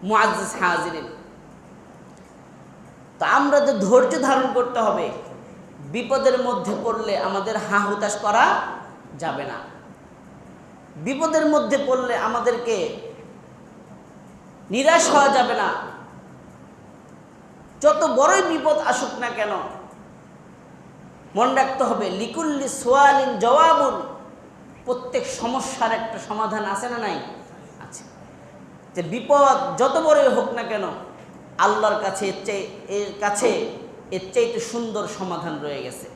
মুআজ্জিজ হাজিরিন, তো আমরা যে ধৈর্য ধারণ করতে হবে, বিপদের মধ্যে পড়লে আমাদের হা হুতাশ করা যাবে না। বিপদের মধ্যে পড়লে আমাদেরকে নিরাশ হওয়া যাবে না। যত বড়ই বিপদ আসুক না কেন মনে রাখতে হবে লিকুল্লি সুয়ালিন জওয়াবুন, প্রত্যেক সমস্যার একটা সমাধান আছে না নাই? আছে। যে বিপদ যত বড়ই হোক না কেন আল্লাহর কাছে এর চাইতে সুন্দর সমাধান রয়ে গেছে।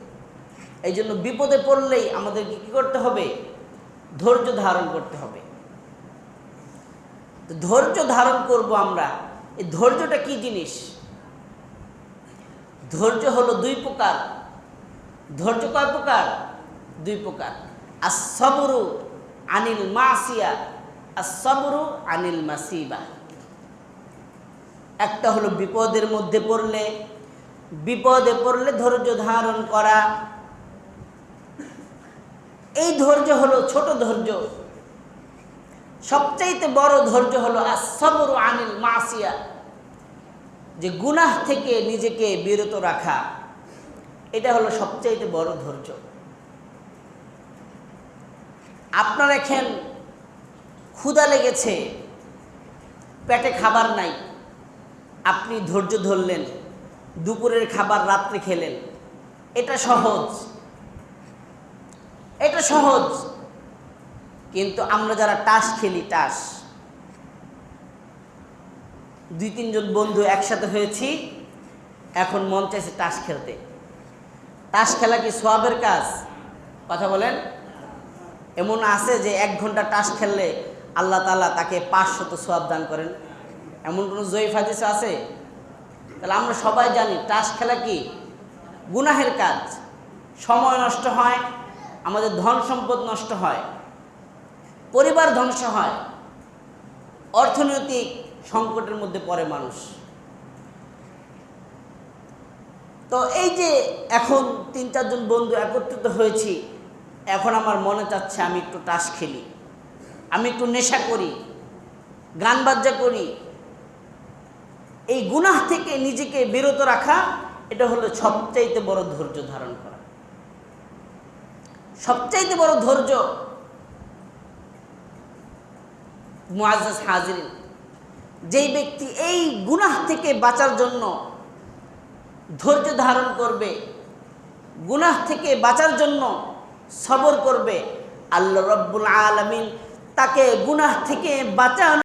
এই জন্য বিপদে পড়লেই আমাদেরকে কি করতে হবে? ধৈর্য ধারণ করতে হবে। ধৈর্য ধারণ করব আমরা। এই ধৈর্যটা কি জিনিস? ধৈর্য হলো দুই প্রকার। ধৈর্য কয় প্রকার? দুই প্রকার। আস-সাবরু আনিল মাসিয়া, আস-সাবরু আনিল মাসিবা। একটা হলো বিপদের মধ্যে পড়লে, বিপদে পড়লে ধৈর্য ধারণ করা। এই ধৈর্য হলো ছোট ধৈর্য। সবচাইতে বড় ধৈর্য হলো আস-সাবরু আনিল মাসিয়া, যে গুনাহ থেকে নিজেকে বিরত রাখা। এটা হলো সবচাইতে বড় ধৈর্য। আপনার এখন ক্ষুধা লেগেছে, পেটে খাবার নাই, আপনি ধৈর্য ধরলেন, দুপুরের খাবার রাত্রে খেলেন। এটা সহজ, এটা সহজ। কিন্তু আমরা যারা তাস খেলি, তাস, দুই তিনজন বন্ধু একসাথে হয়েছি, এখন মন চাইছে তাস খেলতে। তাস খেলা কি সওয়াবের কাজ? কথা বলেন। এমন আছে যে 1 ঘন্টা তাস খেললে আল্লাহ তাআলা তাকে 500 সওয়াব দান করেন, এমন কোনো জয়ীফ হাদিস আছে? তাহলে আমরা সবাই জানি তাস খেলা কি গুনাহের কাজ। সময় নষ্ট হয়, আমাদের ধন সম্পদ নষ্ট হয়, পরিবার ধ্বংস হয়, অর্থনৈতিক সংকটের মধ্যে পড়ে মানুষ। তো এই যে এখন 3-4 জন বন্ধু একত্রিত হয়েছি, এখন আমার মনে চাচ্ছে আমি একটু তাস খেলি, আমি একটু নেশা করি, গান বাজনা করি। এই গুনাহ থেকে নিজেকে বিরত রাখা, এটা হলো সবচাইতে বড় ধৈর্য ধারণ করা। সবচাইতে বড় ধৈর্য। মুআজ্জিজ হাজিরিন, যেই ব্যক্তি এই গুনাহ থেকে বাঁচার জন্য ধৈর্য ধারণ করবে, গুনাহ থেকে বাঁচার জন্য সবর করবে, আল্লাহ রাব্বুল আলামিন তাকে গুনাহ থেকে বাঁচানো